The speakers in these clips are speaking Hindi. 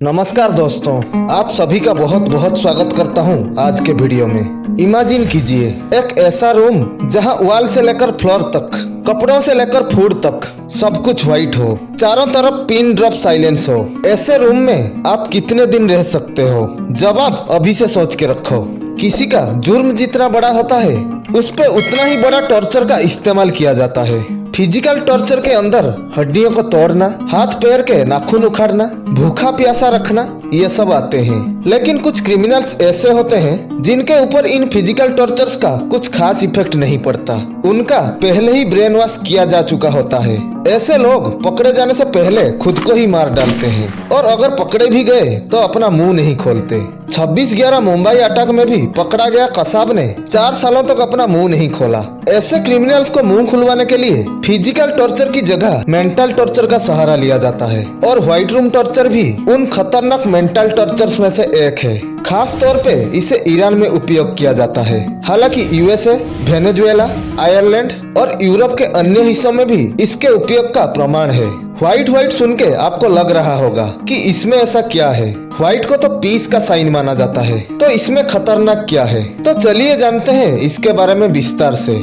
नमस्कार दोस्तों, आप सभी का बहुत बहुत स्वागत करता हूं आज के वीडियो में। इमेजिन कीजिए एक ऐसा रूम जहां वॉल से लेकर फ्लोर तक, कपड़ों से लेकर फूड तक सब कुछ व्हाइट हो, चारों तरफ पिन ड्रॉप साइलेंस हो। ऐसे रूम में आप कितने दिन रह सकते हो? जवाब अभी से सोच के रखो। किसी का जुर्म जितना बड़ा होता है उस पे उतना ही बड़ा टॉर्चर का इस्तेमाल किया जाता है। फिजिकल टॉर्चर के अंदर हड्डियों को तोड़ना, हाथ पैर के नाखून उखाड़ना, भूखा प्यासा रखना, ये सब आते हैं। लेकिन कुछ क्रिमिनल्स ऐसे होते हैं जिनके ऊपर इन फिजिकल टॉर्चर्स का कुछ खास इफेक्ट नहीं पड़ता। उनका पहले ही ब्रेन वॉश किया जा चुका होता है। ऐसे लोग पकड़े जाने से पहले खुद को ही मार डालते हैं और अगर पकड़े भी गए तो अपना मुंह नहीं खोलते। 26/11 मुंबई अटैक में भी पकड़ा गया कसाब ने 4 सालों तक अपना मुंह नहीं खोला। ऐसे क्रिमिनल्स को मुंह खुलवाने के लिए फिजिकल टॉर्चर की जगह मेंटल टॉर्चर का सहारा लिया जाता है और व्हाइट रूम टॉर्चर भी उन खतरनाक मेंटल टॉर्चर्स में से एक है। खास तौर पे इसे ईरान में उपयोग किया जाता है। हालांकि यूएसए, वेनेजुएला, आयरलैंड और यूरोप के अन्य हिस्सों में भी इसके उपयोग का प्रमाण है। व्हाइट सुन के आपको लग रहा होगा कि इसमें ऐसा क्या है। व्हाइट को तो पीस का साइन माना जाता है, तो इसमें खतरनाक क्या है? तो चलिए जानते हैं इसके बारे में विस्तार से।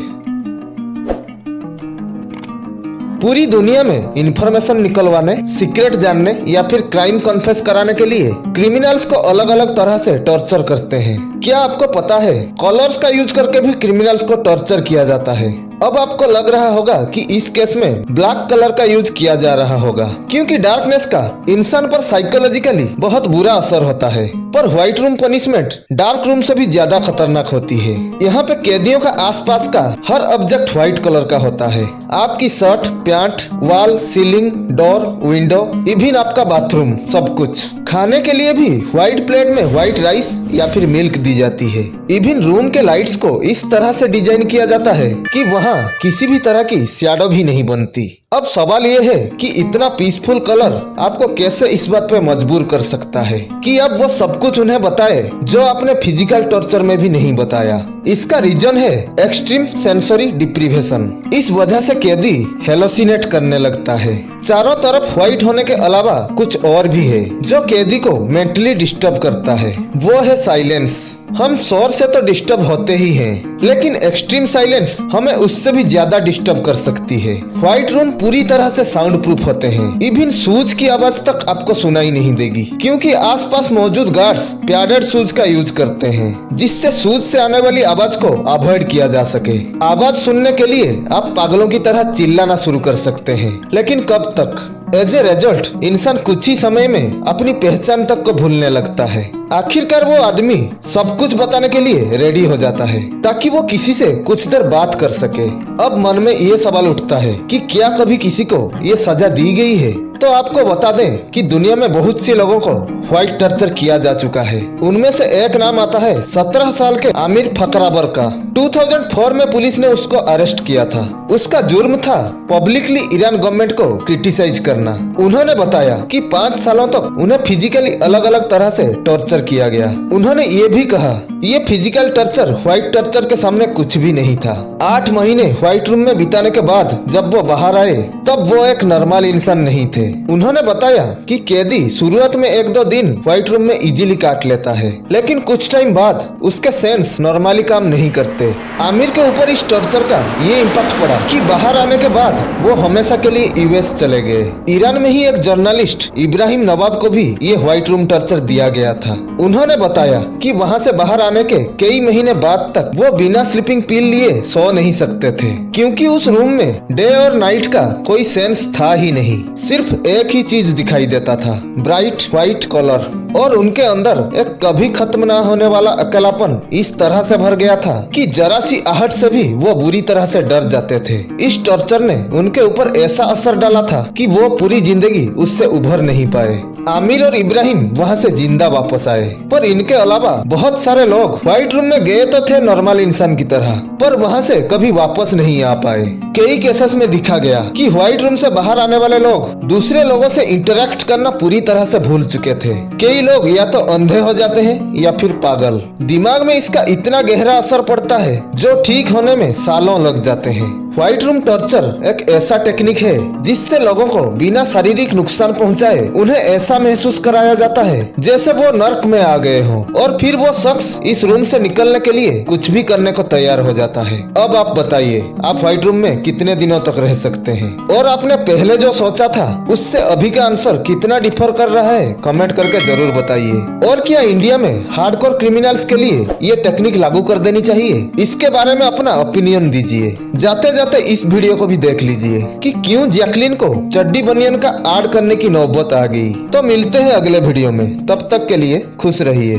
पूरी दुनिया में इंफॉर्मेशन निकलवाने, सीक्रेट जानने या फिर क्राइम कन्फेस कराने के लिए क्रिमिनल्स को अलग अलग तरह से टॉर्चर करते हैं। क्या आपको पता है कलर्स का यूज करके भी क्रिमिनल्स को टॉर्चर किया जाता है? अब आपको लग रहा होगा कि इस केस में ब्लैक कलर का यूज किया जा रहा होगा क्योंकि डार्कनेस का इंसान पर साइकोलॉजिकली बहुत बुरा असर होता है। पर white room punishment dark room से भी ज्यादा खतरनाक होती है। यहाँ पे कैदियों का आसपास का हर ऑब्जेक्ट व्हाइट कलर का होता है। आपकी shirt, pant, wall, ceiling, door, window, even आपका बाथरूम, सब कुछ। खाने के लिए भी व्हाइट प्लेट में व्हाइट राइस या फिर मिल्क दी जाती है। इवन रूम के लाइट्स को इस तरह से डिजाइन किया जाता है कि वहाँ किसी भी तरह की शैडो भी नहीं बनती। अब सवाल ये है कि इतना पीसफुल कलर आपको कैसे इस बात पे मजबूर कर सकता है कि अब वो सब कुछ उन्हें बताए जो आपने फिजिकल टॉर्चर में भी नहीं बताया। इसका रीजन है एक्सट्रीम सेंसरी डिप्रीवेशन। इस वजह से कैदी हेलोसिनेट करने लगता है। चारों तरफ व्हाइट होने के अलावा कुछ और भी है जो कैदी को मेंटली डिस्टर्ब करता है। वो है साइलेंस। हम शोर से तो डिस्टर्ब होते ही हैं, लेकिन एक्सट्रीम साइलेंस हमें उससे भी ज्यादा डिस्टर्ब कर सकती है। व्हाइट रूम पूरी तरह से साउंड प्रूफ होते हैं। इवन शूज की आवाज तक आपको सुनाई नहीं देगी क्योंकि आसपास मौजूद गार्ड्स पैडेड शूज का यूज करते हैं जिससे शूज से आने वाली आवाज को अवॉइड किया जा सके। आवाज सुनने के लिए आप पागलों की तरह चिल्लाना शुरू कर सकते हैं, लेकिन कब तक? एज ए रिजल्ट इंसान कुछ ही समय में अपनी पहचान तक को भूलने लगता है। आखिरकार वो आदमी सब कुछ बताने के लिए रेडी हो जाता है ताकि वो किसी से कुछ देर बात कर सके। अब मन में ये सवाल उठता है कि क्या कभी किसी को ये सजा दी गई है? तो आपको बता दें कि दुनिया में बहुत से लोगों को व्हाइट टॉर्चर किया जा चुका है। उनमें से एक नाम आता है 17 साल के आमिर फकराबर का। 2004 में पुलिस ने उसको अरेस्ट किया था। उसका जुर्म था पब्लिकली ईरान गवर्नमेंट को क्रिटिसाइज करना। उन्होंने बताया कि 5 सालों तक उन्हें फिजिकली अलग अलग तरह से टॉर्चर किया गया। उन्होंने ये भी कहा ये फिजिकल टॉर्चर व्हाइट टॉर्चर के सामने कुछ भी नहीं था। 8 महीने व्हाइट रूम में बिताने के बाद जब वो बाहर आए तब वो एक नॉर्मल इंसान नहीं थे। उन्होंने बताया कि कैदी शुरुआत में 1-2 दिन व्हाइट रूम में इजीली काट लेता है, लेकिन कुछ टाइम बाद उसके सेंस नॉर्मली काम नहीं करते। आमिर के ऊपर इस टॉर्चर का ये इम्पैक्ट पड़ा कि बाहर आने के बाद वो हमेशा के लिए यूएस चले गए। ईरान में ही एक जर्नलिस्ट इब्राहिम नवाब को भी ये व्हाइट रूम टॉर्चर दिया गया था। उन्होंने बताया कि वहाँ से बाहर आने के कई महीने बाद तक वो बिना स्लीपिंग पिल लिए सो नहीं सकते थे क्योंकि उस रूम में डे और नाइट का कोई सेंस था ही नहीं। सिर्फ एक ही चीज दिखाई देता था, ब्राइट व्हाइट कलर। और उनके अंदर एक कभी खत्म ना होने वाला अकेलापन इस तरह से भर गया था कि जरा सी आहट से भी वो बुरी तरह से डर जाते थे। इस टॉर्चर ने उनके ऊपर ऐसा असर डाला था कि वो पूरी जिंदगी उससे उभर नहीं पाए। आमिर और इब्राहिम वहाँ से जिंदा वापस आए, पर इनके अलावा बहुत सारे लोग व्हाइट रूम में गए तो थे नॉर्मल इंसान की तरह, पर वहाँ से कभी वापस नहीं आ पाए। कई केसेस में दिखा गया कि व्हाइट रूम से बाहर आने वाले लोग दूसरे लोगों से इंटरेक्ट करना पूरी तरह से भूल चुके थे। कई लोग या तो अंधे हो जाते हैं या फिर पागल। दिमाग में इसका इतना गहरा असर पड़ता है जो ठीक होने में सालों लग जाते हैं। व्हाइट रूम टॉर्चर एक ऐसा टेक्निक है जिससे लोगों को बिना शारीरिक नुकसान पहुंचाए उन्हें ऐसा महसूस कराया जाता है जैसे वो नर्क में आ गए हों, और फिर वो शख्स इस रूम से निकलने के लिए कुछ भी करने को तैयार हो जाता है। अब आप बताइए, आप व्हाइट रूम में कितने दिनों तक रह सकते हैं? और आपने पहले जो सोचा था उससे अभी का आंसर कितना डिफर कर रहा है, कमेंट करके जरूर बताइए। और क्या इंडिया में हार्डकोर क्रिमिनल्स के लिए ये टेक्निक लागू कर देनी चाहिए? इसके बारे में अपना ओपिनियन दीजिए। जाते जाते इस वीडियो को भी देख लीजिए कि क्यों जैकलिन को चड्डी बनियान का आड़ करने की नौबत आ गई। तो मिलते हैं अगले वीडियो में, तब तक के लिए खुश रहिए।